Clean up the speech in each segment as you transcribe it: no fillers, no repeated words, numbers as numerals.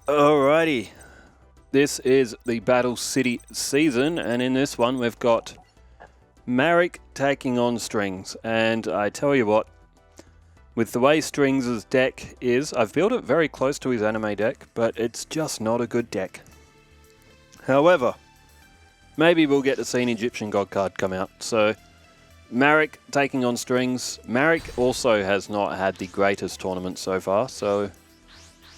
Alrighty, this is the Battle City season, and in this one we've got Marik taking on Strings. And I tell you what, with the way Strings' deck is, I've built it very close to his anime deck, but it's just not a good deck. However, maybe we'll get to see an Egyptian God card come out. So, Marik taking on Strings. Marik also has not had the greatest tournament so far, so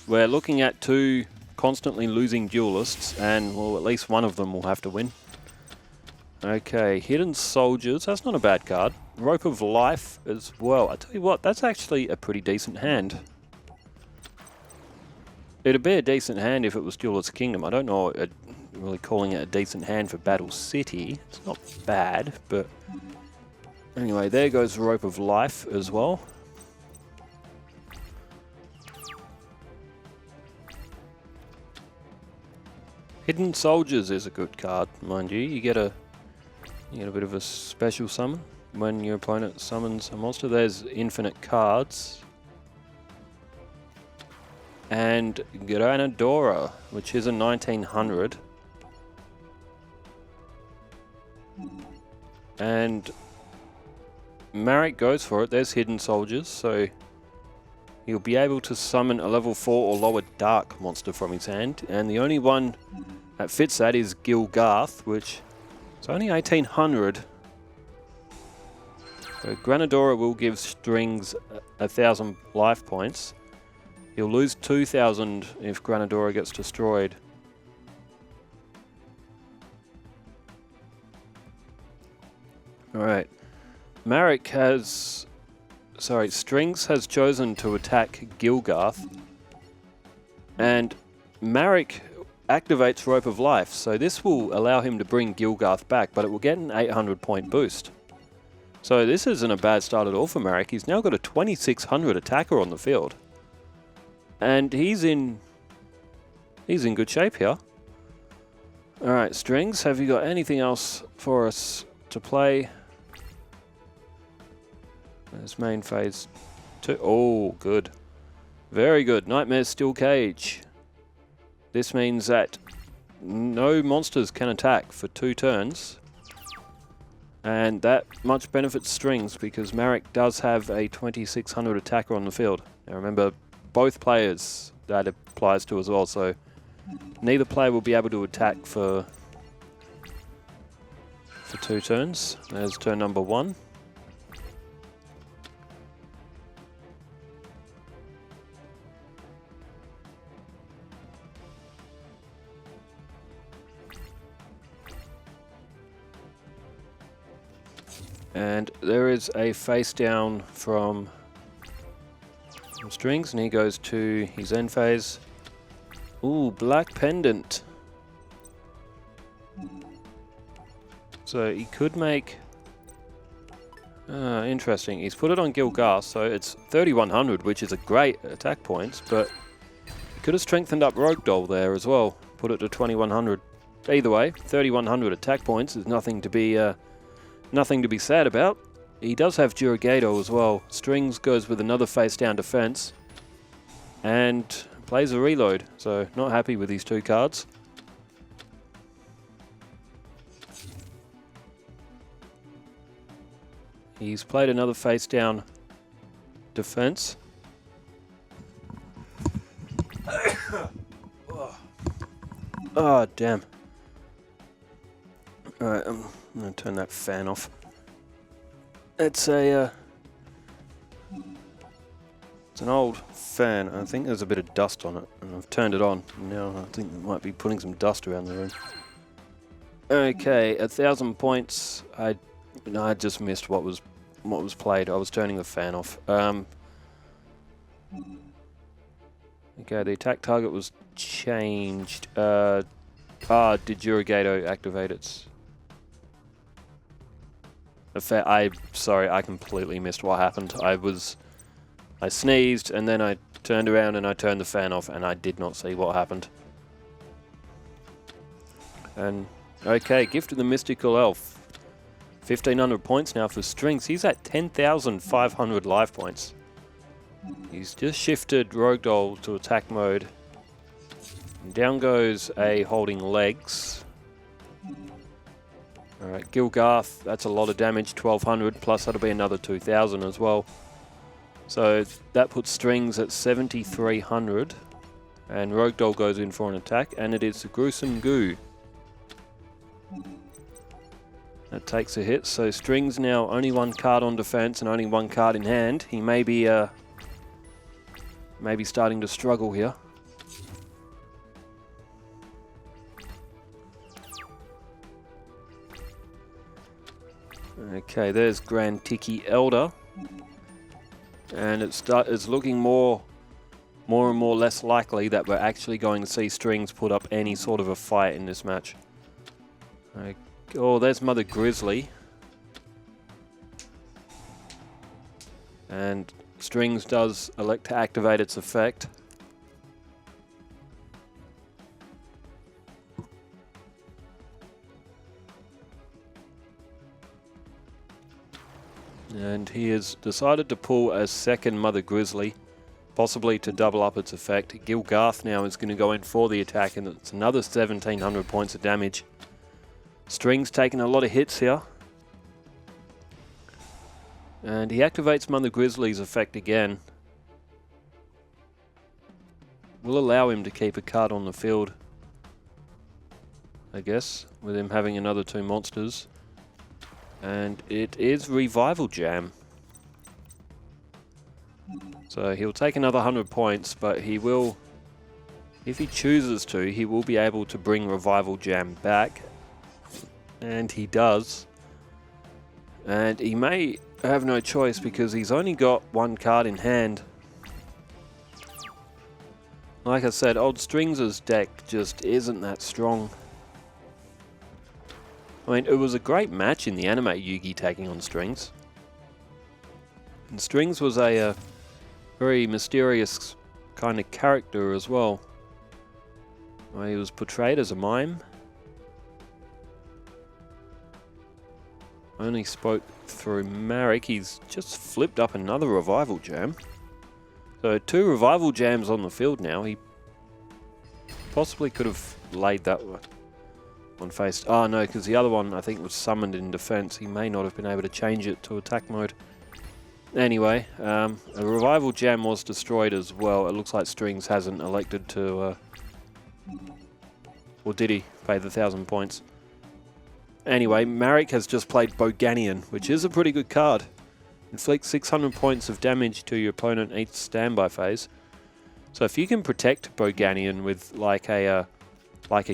we're looking at two constantly losing duelists, and well, at least one of them will have to win. Okay, Hidden Soldiers, that's not a bad card. Rope of Life as well. I tell you what, that's actually a pretty decent hand. It'd be a decent hand if it was Duelist Kingdom. I don't know, really calling it a decent hand for Battle City. It's not bad, but anyway, there goes Rope of Life as well. Hidden Soldiers is a good card, mind you. You get a bit of a special summon when your opponent summons a monster. There's infinite cards. And Granadora, which is a 1900. And Marik goes for it. There's Hidden Soldiers, so he'll be able to summon a level 4 or lower dark monster from his hand. And the only one that fits that is Yugioh, which is only 1800. So Granadora will give Strings 1,000 life points. He'll lose 2,000 if Granadora gets destroyed. Alright. Marik has... Sorry, Strings has chosen to attack Yugioh. And Marik activates Rope of Life, so this will allow him to bring Yugioh back, but it will get an 800 point boost. So this isn't a bad start at all for Marik. He's now got a 2600 attacker on the field. And he's in good shape here. Alright, Strings, have you got anything else for us to play? There's main phase 2. Oh, good. Very good. Nightmare Steel Cage. This means that no monsters can attack for 2 turns. And that much benefits Strings because Marik does have a 2600 attacker on the field. Now remember, both players that applies to as well, so neither player will be able to attack for 2 turns. There's turn number 1. And there is a face down from Strings, and he goes to his end phase. Ooh, Black Pendant. So he could make... interesting. He's put it on Yugioh, so it's 3100, which is a great attack points, but he could have strengthened up Rogue Doll there as well. Put it to 2100. Either way, 3100 attack points is nothing to be sad about. He does have Yugioh as well. Strings goes with another face down defense and plays a reload, so not happy with these 2 cards. He's played another face down defense. Oh, damn. Alright, I'm going to turn that fan off. It's an old fan. I think there's a bit of dust on it, and I've turned it on. Now I think it might be putting some dust around the room. Okay, 1,000 points. I just missed what was played. I was turning the fan off. Okay, the attack target was changed. Did Yugioh activate its? Sorry, I completely missed what happened. I sneezed and then I turned around and I turned the fan off and I did not see what happened. And okay, Gift of the Mystical Elf. 1,500 points now for Strings. He's at 10,500 life points. He's just shifted Rogue Doll to attack mode. And down goes a holding legs. Alright, Gilgarth, that's a lot of damage, 1200, plus that'll be another 2000 as well. So that puts Strings at 7300. And Rogue Doll goes in for an attack, and it is the Gruesome Goo. That takes a hit, so Strings now only one card on defense and only one card in hand. He may be starting to struggle here. Okay, there's Grand Tiki Elder. And it's looking more and more less likely that we're actually going to see Strings put up any sort of a fight in this match. Oh, there's Mother Grizzly. And Strings does elect to activate its effect. And he has decided to pull a second Mother Grizzly, possibly to double up its effect. Gilgarth now is going to go in for the attack, and it's another 1700 points of damage. Strings taking a lot of hits here. And he activates Mother Grizzly's effect again. Will allow him to keep a card on the field, I guess, with him having another two monsters. And it is Revival Jam. So he'll take another 100 points, but he will, if he chooses to, he will be able to bring Revival Jam back. And he does. And he may have no choice because he's only got one card in hand. Like I said, Old Strings' deck just isn't that strong. I mean, it was a great match in the anime, Yugi taking on Strings. And Strings was a very mysterious kind of character as well. He was portrayed as a mime. Only spoke through Marik. He's just flipped up another Revival Jam. So 2 Revival Jams on the field now. He possibly could have laid that one face. Oh no, because the other one I think was summoned in defense. He may not have been able to change it to attack mode. Anyway, a Revival Jam was destroyed as well. It looks like Strings hasn't elected to... or did he pay the 1,000 points? Anyway, Marik has just played Boganian, which is a pretty good card. Inflicts 600 points of damage to your opponent each standby phase. So if you can protect Boganian with like a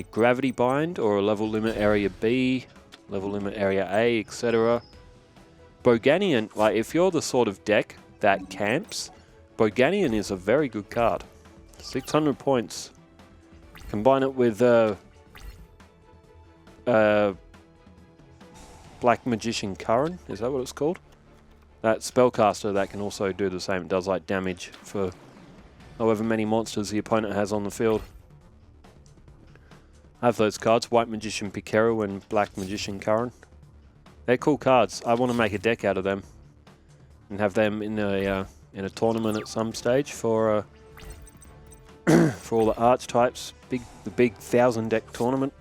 Gravity Bind or a Level Limit Area B, Level Limit Area A, etc. Boganian, like if you're the sort of deck that camps, Boganian is a very good card. 600 points. Combine it with Black Magician Curran, is that what it's called? That spellcaster that can also do the same. It does like damage for however many monsters the opponent has on the field. I have those cards, White Magician Picaro and Black Magician Curran. They're cool cards. I want to make a deck out of them and have them in a tournament at some stage for for all the archetypes. The big 1,000 deck tournament.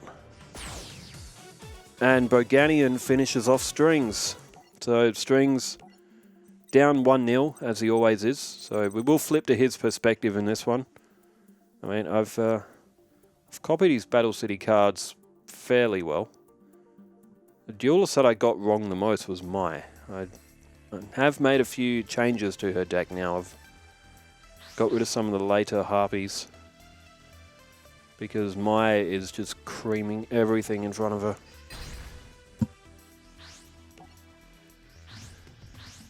And Boganian finishes off Strings. So Strings down 1-0 as he always is. So we will flip to his perspective in this one. I mean, I've copied his Battle City cards fairly well. The duelist that I got wrong the most was Mai. I have made a few changes to her deck now. I've got rid of some of the later Harpies because Mai is just creaming everything in front of her.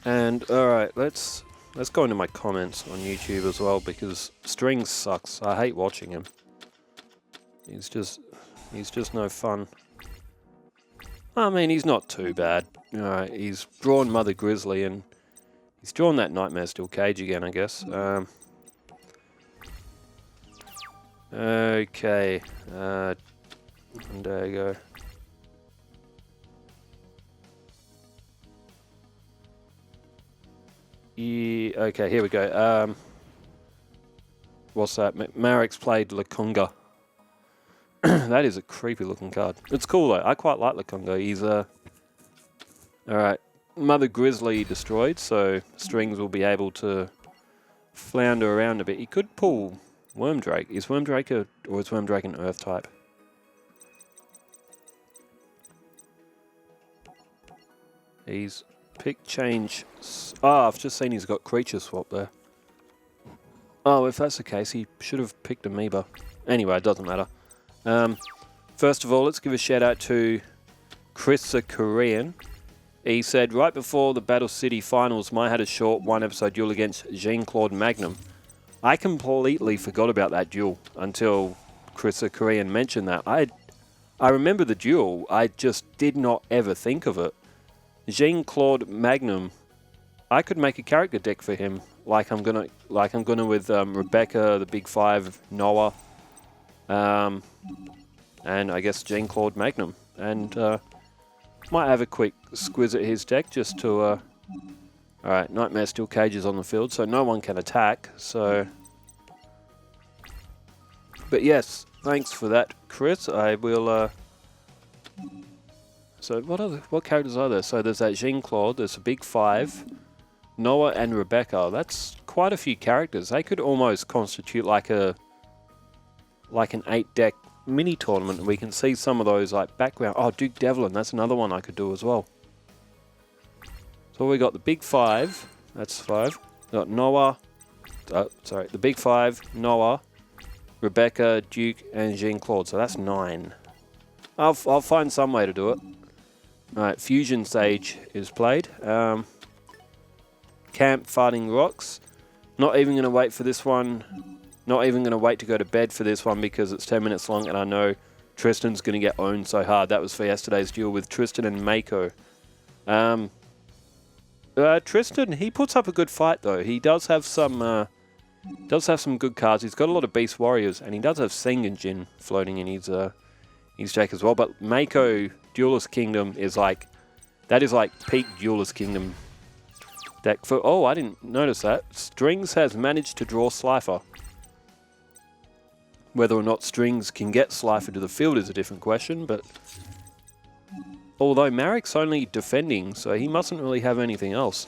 And alright, let's go into my comments on YouTube as well because Strings sucks. I hate watching him. He's just no fun. I mean, he's not too bad. Alright, he's drawn Mother Grizzly and he's drawn that Nightmare Steel Cage again, I guess. Okay. There you go. Yeah, okay, here we go. What's that? Marik's played Lakunga. That is a creepy looking card. It's cool though. I quite like Lukongo. He's alright. Mother Grizzly destroyed, so Strings will be able to flounder around a bit. He could pull Wormdrake. Is Wormdrake or is Wormdrake an Earth type? He's pick change. Oh, I've just seen he's got creature swap there. Oh, if that's the case, he should have picked Amoeba. Anyway, it doesn't matter. First of all, let's give a shout out to Chris the Korean. He said, right before the Battle City finals, I had a short one-episode duel against Jean-Claude Magnum. I completely forgot about that duel until Chris the Korean mentioned that. I remember the duel, I just did not ever think of it. Jean-Claude Magnum, I could make a character deck for him, like I'm gonna with Rebecca, the Big Five, Noah, and I guess Jean-Claude Magnum, and might have a quick squiz at his deck just to. Alright, Nightmare Steel Cage is on the field, so no one can attack. So, but yes, thanks for that, Chris. I will. So what characters are there? So there's that Jean-Claude, there's a Big Five, Noah and Rebecca. That's quite a few characters. They could almost constitute like an 8-deck mini tournament. We can see some of those like background. Oh, Duke Devlin, that's another one I could do as well. So we got the Big Five. That's 5. We got Noah. Sorry, the Big Five, Noah, Rebecca, Duke, and Jean-Claude. So that's 9. I'll find some way to do it. Alright, Fusion Sage is played. Camp Farting Rocks. Not even going to wait for this one. Not even going to wait to go to bed for this one because it's 10 minutes long and I know Tristan's going to get owned so hard. That was for yesterday's duel with Tristan and Mako. Tristan, he puts up a good fight though. He does have some good cards. He's got a lot of Beast Warriors and he does have Sengenjin floating in his deck as well. But Mako Duelist Kingdom is like, that is like peak Duelist Kingdom deck. Oh, I didn't notice that. Strings has managed to draw Slifer. Whether or not Strings can get Slifer to the field is a different question, but although Marik's only defending, so he mustn't really have anything else.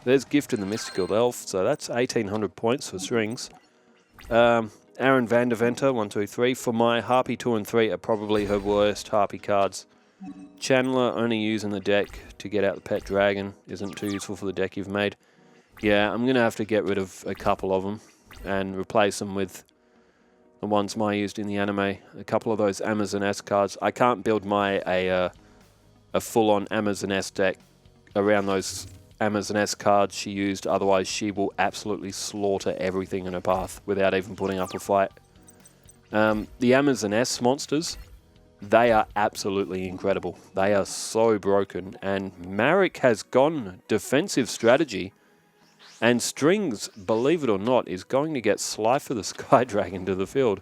There's Gift in the Mystical Elf, so that's 1,800 points for Strings. Aaron Van der Venter, 1, 2, 3. For my Harpy 2 and 3 are probably her worst Harpy cards. Chandler only using the deck to get out the Pet Dragon isn't too useful for the deck you've made. Yeah, I'm going to have to get rid of a couple of them and replace them with the ones I used in the anime. A couple of those Amazoness cards. I can't build a full-on Amazoness deck around those Amazoness cards she used, otherwise she will absolutely slaughter everything in her path without even putting up a fight. The Amazoness monsters, they are absolutely incredible. They are so broken, and Marik has gone defensive strategy, and Strings, believe it or not, is going to get Slifer the Sky Dragon to the field.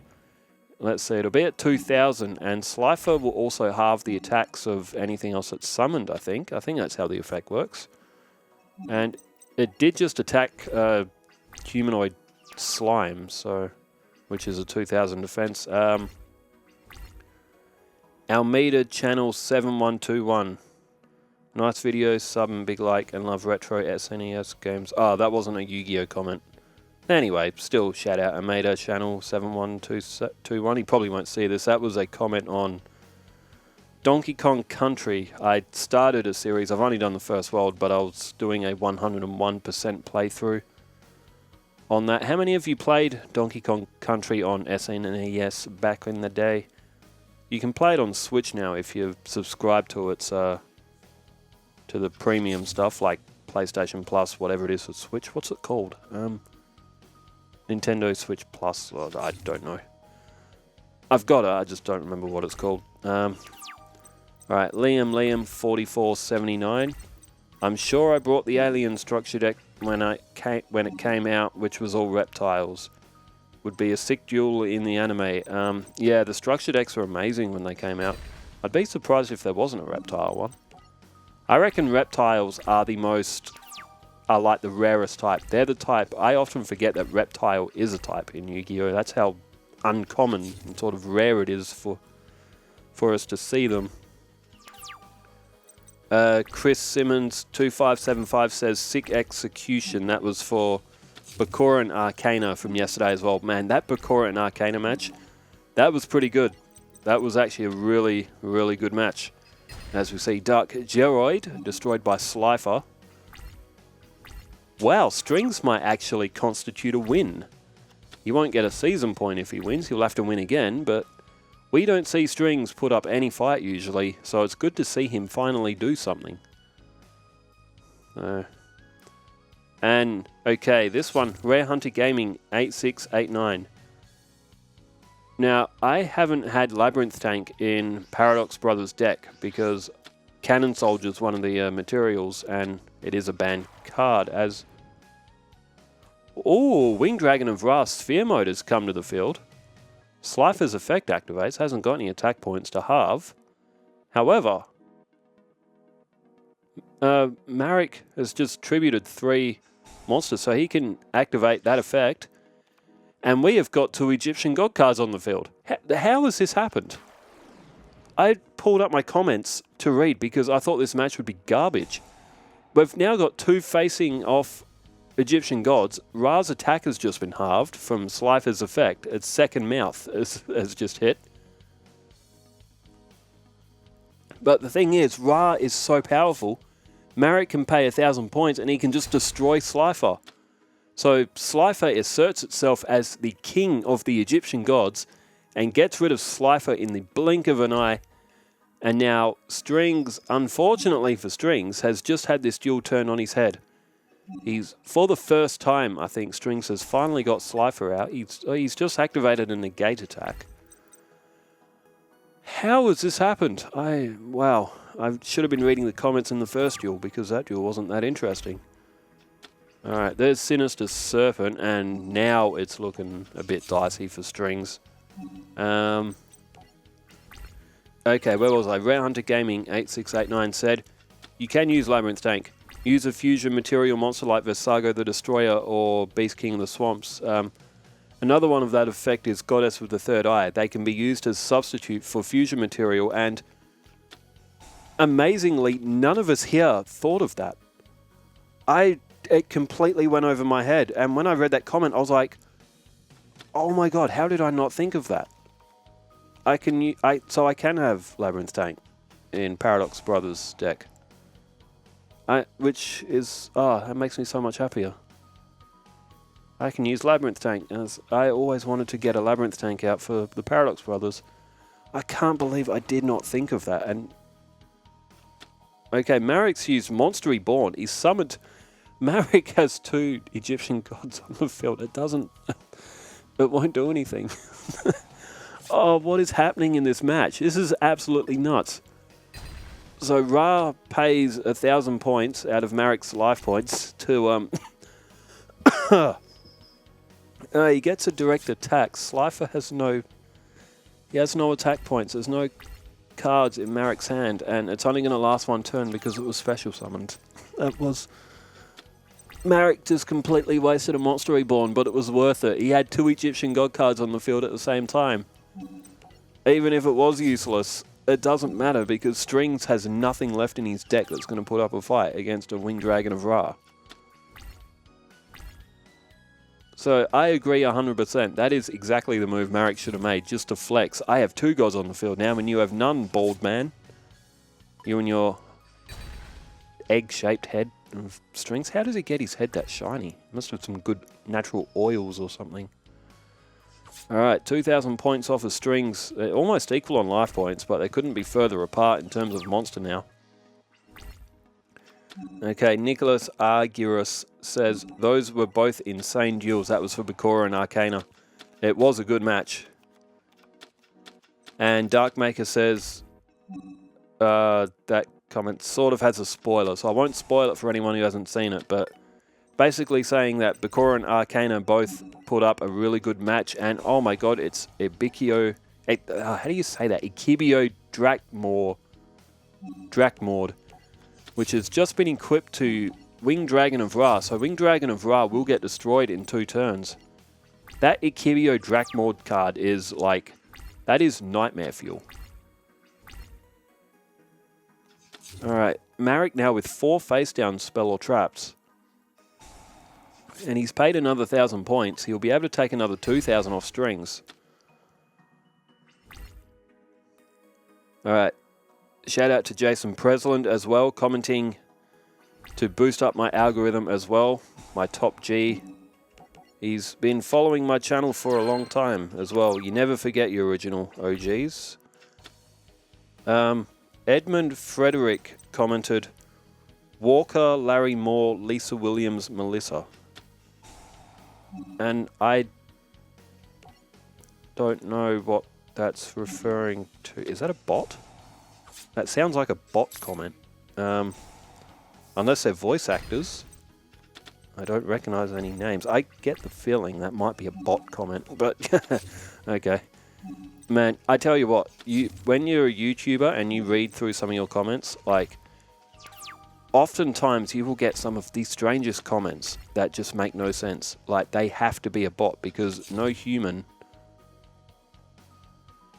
Let's see, it'll be at 2,000, and Slifer will also halve the attacks of anything else that's summoned, I think. I think that's how the effect works. And it did just attack Humanoid Slime, so which is a 2,000 defense. Almeida Channel 7121. Nice videos, sub and big like, and love retro SNES games. Oh, that wasn't a Yu-Gi-Oh comment. Anyway, still shout out Almeida Channel 7121. He probably won't see this. That was a comment on Donkey Kong Country. I started a series. I've only done the first world, but I was doing a 101% playthrough on that. How many of you played Donkey Kong Country on SNES back in the day? You can play it on Switch now if you subscribe to its to the premium stuff like PlayStation Plus, whatever it is for Switch. What's it called? Nintendo Switch Plus. Well, I don't know. I've got it. I just don't remember what it's called. All right, Liam 4479. I'm sure I brought the Alien structure deck when it came out, which was all reptiles. Would be a sick duel in the anime. Yeah, the structure decks were amazing when they came out. I'd be surprised if there wasn't a reptile one. I reckon reptiles are like the rarest type. They're the type, I often forget that reptile is a type in Yu-Gi-Oh! That's how uncommon and sort of rare it is for for us to see them. Chris Simmons 2575 says sick execution. That was for Bakura and Arcana from yesterday as well. Man, that Bakura and Arcana match, that was pretty good. That was actually a really, really good match. As we see, Dark Geroid destroyed by Slifer. Wow, Strings might actually constitute a win. He won't get a season point if he wins. He'll have to win again, but we don't see Strings put up any fight usually, so it's good to see him finally do something. And, okay, this one, Rare Hunter Gaming 8689. Now, I haven't had Labyrinth Tank in Paradox Brothers deck because Cannon Soldier is one of the materials and it is a banned card as... Oh, Winged Dragon of Ra Sphere Mode has come to the field. Slifer's effect activates, hasn't got any attack points to halve. However, Marik has just tributed 3 monsters, so he can activate that effect. And we have got 2 Egyptian God cards on the field. How has this happened? I pulled up my comments to read because I thought this match would be garbage. We've now got 2 facing off Egyptian gods. Ra's attack has just been halved from Slifer's effect. Its second mouth has just hit. But the thing is, Ra is so powerful, Marik can pay 1,000 points and he can just destroy Slifer. So Slifer asserts itself as the king of the Egyptian gods and gets rid of Slifer in the blink of an eye. And now Strings, unfortunately for Strings, has just had this duel turned on his head. He's, for the first time, I think, Strings has finally got Slifer out. He's just activated a negate attack. How has this happened? Wow. I should have been reading the comments in the first duel because that duel wasn't that interesting. Alright, there's Sinister Serpent, and now it's looking a bit dicey for Strings. Okay, where was I? Rare Hunter Gaming 8689 said, you can use Labyrinth Tank. Use a fusion material monster like Versago the Destroyer or Beast King of the Swamps. Another one of that effect is Goddess with the Third Eye. They can be used as substitute for fusion material, and amazingly, none of us here thought of that. It completely went over my head, and when I read that comment, I was like, oh my god, how did I not think of that? So I can have Labyrinth Tank in Paradox Brothers deck. Which is, that makes me so much happier. I can use Labyrinth Tank, as I always wanted to get a Labyrinth Tank out for the Paradox Brothers. I can't believe I did not think of that. And okay, Marik's used Monster Reborn. He's summoned... Marik has 2 Egyptian gods on the field. It doesn't... it won't do anything. Oh, what is happening in this match? This is absolutely nuts. So Ra pays 1,000 points out of Marik's life points to... he gets a direct attack. Slifer has no... He has no attack points. There's no cards in Marik's hand, and it's only going to last 1 turn because it was special summoned. That was... Marik just completely wasted a Monster Reborn, but it was worth it. He had 2 Egyptian God cards on the field at the same time. Even if it was useless, it doesn't matter because Strings has nothing left in his deck that's going to put up a fight against a Winged Dragon of Ra. So I agree 100%. That is exactly the move Marik should have made, just to flex. I have 2 gods on the field now, and you have none, bald man. You and your egg-shaped head of Strings. How does he get his head that shiny? Must have some good natural oils or something. Alright, 2,000 points off of Strings. They're almost equal on life points, but they couldn't be further apart in terms of monster now. Okay, Nicholas Argurus says, those were both insane duels. That was for Bakura and Arcana. It was a good match. And Darkmaker says, that comment sort of has a spoiler, so I won't spoil it for anyone who hasn't seen it, but basically saying that Bakura and Arcana both put up a really good match, and oh my god, it's Ibikio... how do you say that? Ikibio Drakmord, which has just been equipped to Winged Dragon of Ra, so Winged Dragon of Ra will get destroyed in 2 turns. That Ikibio Drakmord card is like... that is nightmare fuel. Alright, Marik now with 4 face down spell or traps. And he's paid another 1,000 points. He'll be able to take another 2,000 off strings. Alright. Shout out to Jason Presland as well, commenting to boost up my algorithm as well. My top G. He's been following my channel for a long time as well. You never forget your original OGs. Edmund Frederick commented, Walker, Larry Moore, Lisa Williams, Melissa. And I don't know what that's referring to. Is that a bot? That sounds like a bot comment. Unless they're voice actors. I don't recognize any names. I get the feeling that might be a bot comment, but okay. Man, I tell you what, when you're a YouTuber and you read through some of your comments, like, oftentimes you will get some of the strangest comments that just make no sense. Like, they have to be a bot because no human,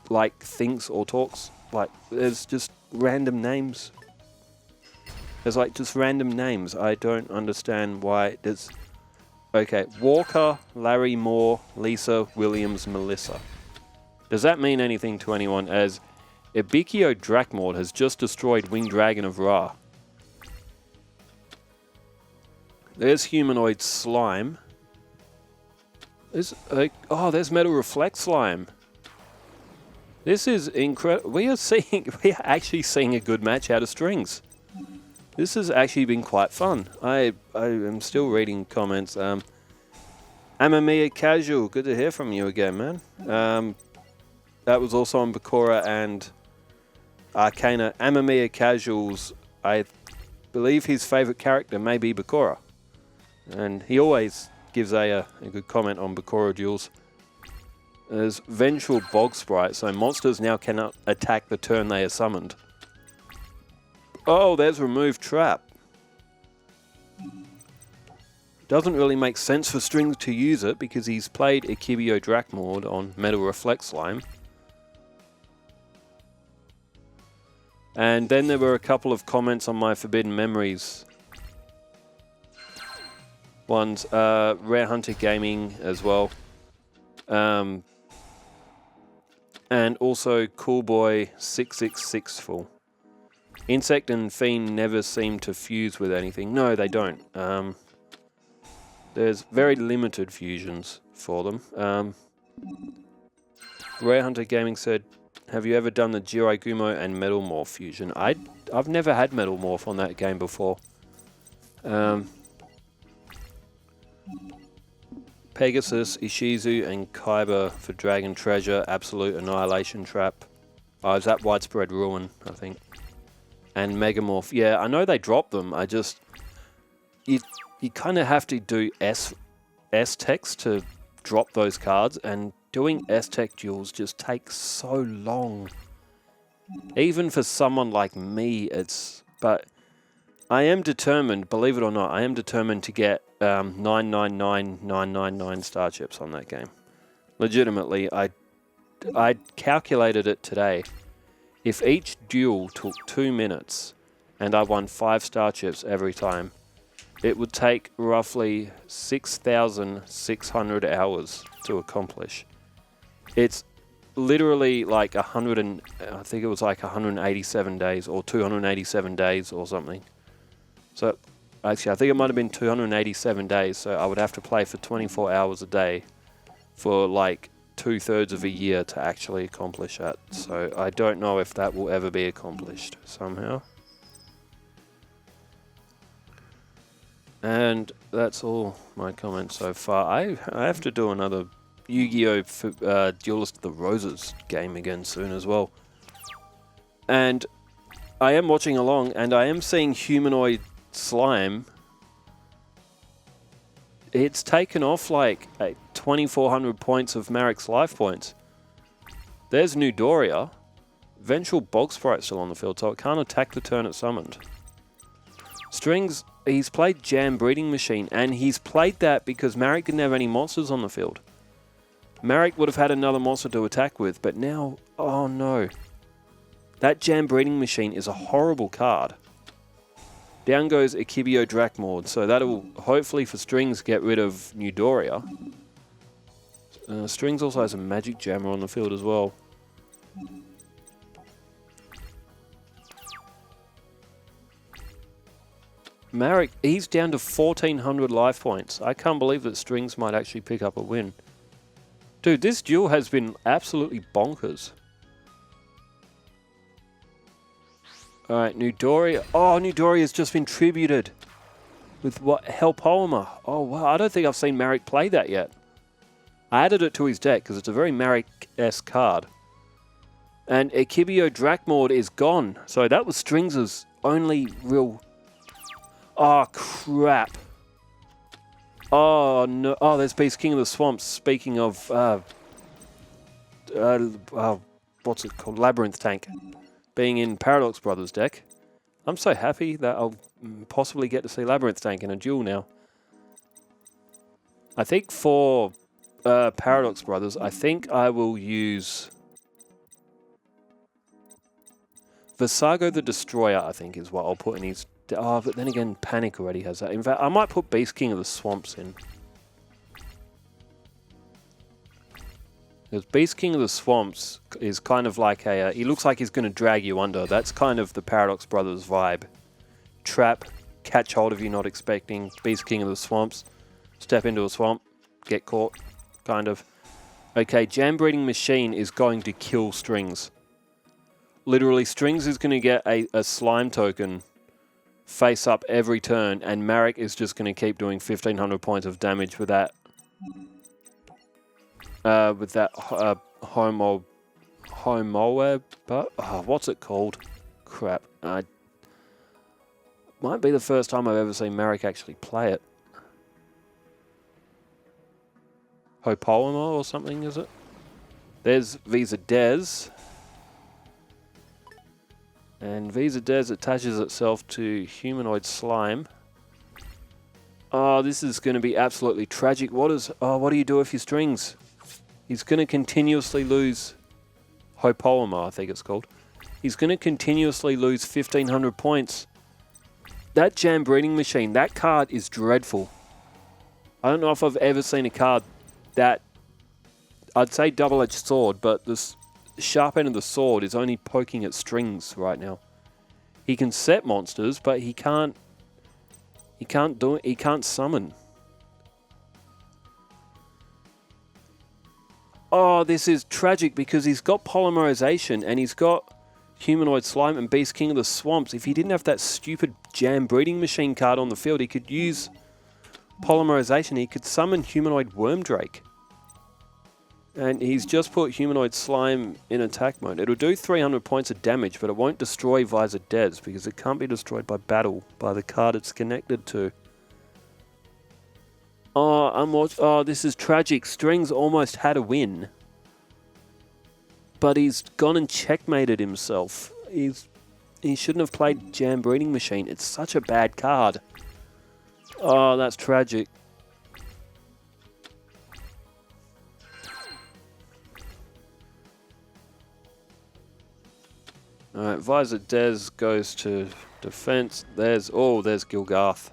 like, thinks or talks. Like, there's just random names. There's, like, just random names. I don't understand why there's... Okay, Walker, Larry Moore, Lisa Williams, Melissa. Does that mean anything to anyone? As Yugioh Drakmord has just destroyed Winged Dragon of Ra. There's Humanoid Slime. There's Metal Reflect Slime. This is incredible. We are actually seeing a good match out of strings. This has actually been quite fun. I am still reading comments. Amamiya Casual, good to hear from you again, man. That was also on Bakura and Arcana. Amamiya Casual's, I believe his favourite character may be Bakura. And he always gives a good comment on Bakura duels. There's Vengeful Bog Sprite, so monsters now cannot attack the turn they are summoned. Oh, there's Remove Trap. Doesn't really make sense for Strings to use it because he's played Yugioh Drakmord on Metal Reflect Slime. And then there were a couple of comments on my Forbidden Memories. One's Rare Hunter Gaming as well. And also Coolboy 666 full. Insect and Fiend never seem to fuse with anything. No, they don't. There's very limited fusions for them. Rare Hunter Gaming said, have you ever done the Jiraiya and Metal Morph fusion? I've never had Metal Morph on that game before. Pegasus, Ishizu, and Kaiba for Dragon Treasure, Absolute Annihilation Trap. Oh, is that Widespread Ruin, I think. And Megamorph. Yeah, I know they dropped them. I just... You kind of have to do S-Text to drop those cards, and doing S-Tech duels just takes so long. Even for someone like me, it's... But I am determined, believe it or not, I am determined to get 999,999 star chips on that game. Legitimately, I calculated it today. If each duel took 2 minutes and I won 5 star chips every time, it would take roughly 6,600 hours to accomplish. It's literally like I think it was like 187 days or 287 days or something. So actually, I think it might have been 287 days, so I would have to play for 24 hours a day for like 2/3 of a year to actually accomplish that. So I don't know if that will ever be accomplished somehow. And that's all my comments so far. I have to do another Yu-Gi-Oh! Duelist of the Roses game again soon as well. And I am watching along, and I am seeing Humanoid Slime. It's taken off like 2,400 points of Marik's life points. There's Newdoria. Vengeful Bog Sprite still on the field, so it can't attack the turn it's summoned. Strings, he's played Jam Breeding Machine, and he's played that because Marik didn't have any monsters on the field. Marik would have had another monster to attack with, but now, oh no. That Jam Breeding Machine is a horrible card. Down goes Yugioh Drakmord, so that'll hopefully for Strings get rid of Newdoria. Strings also has a Magic Jammer on the field as well. Marik, he's down to 1,400 life points. I can't believe that Strings might actually pick up a win. Dude, this duel has been absolutely bonkers. Alright, Newdoria. Oh, Newdoria's just been tributed with what? Helpolymer. Oh, wow. I don't think I've seen Marik play that yet. I added it to his deck because it's a very Marik-esque card. And Yugioh Drakmord is gone. So that was Strings' only real... Oh, crap. Oh, no. Oh, there's Beast King of the Swamps. Speaking of... what's it called? Labyrinth Tank. Being in Paradox Brothers deck. I'm so happy that I'll possibly get to see Labyrinth Tank in a duel now. I think for Paradox Brothers, I think I will use... Visago the Destroyer, I think, is what I'll put in his... Oh, but then again, Panic already has that. In fact, I might put Beast King of the Swamps in. Because Beast King of the Swamps is kind of like a... he looks like he's going to drag you under. That's kind of the Paradox Brothers vibe. Trap, catch hold of you not expecting. Beast King of the Swamps. Step into a swamp, get caught, kind of. Okay, Jam Breeding Machine is going to kill Strings. Literally, Strings is going to get a slime token face up every turn, and Marik is just going to keep doing 1,500 points of damage with that. Homo, but what's it called? Crap. Might be the first time I've ever seen Marik actually play it. Hopolymer or something, is it? There's Visa Des. And Visa Des attaches itself to Humanoid Slime. Oh, this is going to be absolutely tragic. What do you do if your Strings? He's going to continuously lose Hopolymer, I think it's called. He's going to continuously lose 1,500 points. That Jam Breeding Machine, that card is dreadful. I don't know if I've ever seen a card that, I'd say double-edged sword, but this sharp end of the sword is only poking at Strings right now. He can set monsters, but he can't summon. Oh, this is tragic because he's got Polymerization and he's got Humanoid Slime and Beast King of the Swamps. If he didn't have that stupid Jam Breeding Machine card on the field, he could use Polymerization. He could summon Humanoid Wormdrake. And he's just put Humanoid Slime in attack mode. It'll do 300 points of damage, but it won't destroy Visa Des because it can't be destroyed by battle, by the card it's connected to. Oh, this is tragic. Strings almost had a win. But he's gone and checkmated himself. He shouldn't have played Jam Breeding Machine. It's such a bad card. Oh, that's tragic. Alright, Visa Des goes to defense. There's Gilgarth.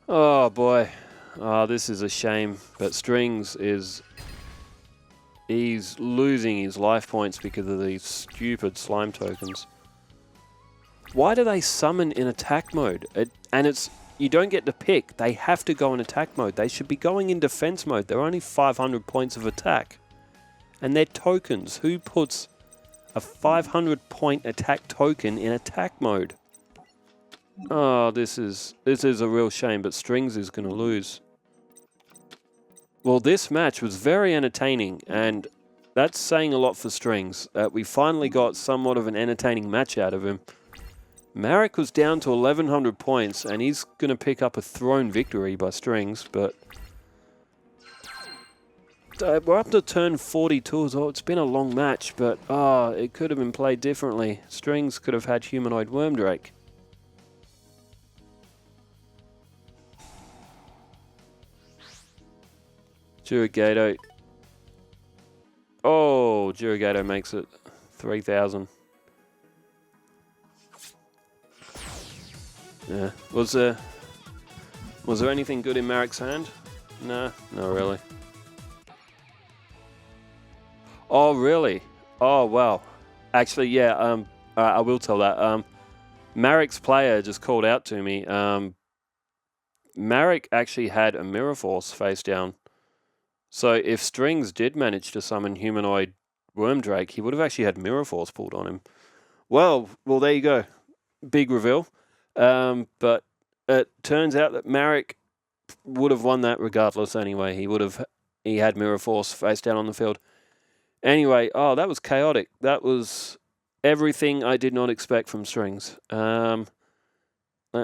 Oh boy. Oh, this is a shame. But Strings he's losing his life points because of these stupid slime tokens. Why do they summon in attack mode? You don't get to pick. They have to go in attack mode. They should be going in defense mode. They're only 500 points of attack. And they're tokens. Who puts a 500 point attack token in attack mode? Oh, this is a real shame, but Strings is going to lose. Well, this match was very entertaining, and that's saying a lot for Strings. We finally got somewhat of an entertaining match out of him. Marik was down to 1,100 points, and he's going to pick up a throne victory by Strings, but we're up to turn 42. So it's been a long match, but it could have been played differently. Strings could have had Humanoid Wormdrake. Yugioh. Oh, Yugioh makes it 3,000. Yeah. Was there anything good in Marik's hand? No, not really. Oh, really? Oh, wow. Actually, yeah. I will tell that. Marik's player just called out to me. Marik actually had a Mirror Force face down. So if Strings did manage to summon Humanoid Wormdrake, he would have actually had Mirror Force pulled on him. Well, there you go. Big reveal. But it turns out that Marik would have won that regardless anyway. He had Mirror Force face down on the field. Anyway, that was chaotic. That was everything I did not expect from Strings. Let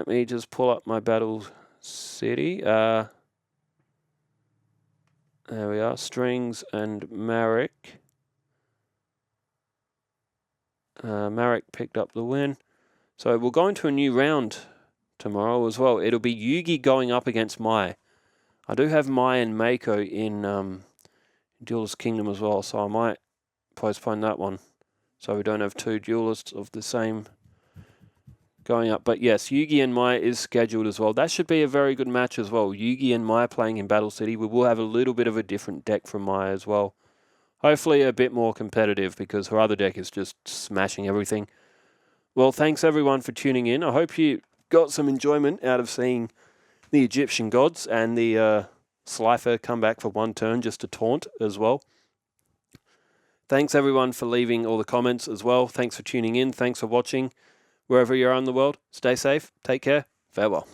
me just pull up my Battle City. There we are, Strings and Marik. Marik picked up the win. So we'll go into a new round tomorrow as well. It'll be Yugi going up against Mai. I do have Mai and Mako in Duelist Kingdom as well, so I might postpone that one. So we don't have two duelists of the same going up. But yes, Yugi and Mai is scheduled as well. That should be a very good match as well. Yugi and Mai playing in Battle City. We will have a little bit of a different deck from Mai as well. Hopefully a bit more competitive because her other deck is just smashing everything. Well, thanks everyone for tuning in. I hope you got some enjoyment out of seeing the Egyptian gods and the Slifer come back for one turn just to taunt as well. Thanks everyone for leaving all the comments as well. Thanks for tuning in. Thanks for watching. Wherever you are in the world, stay safe, take care, farewell.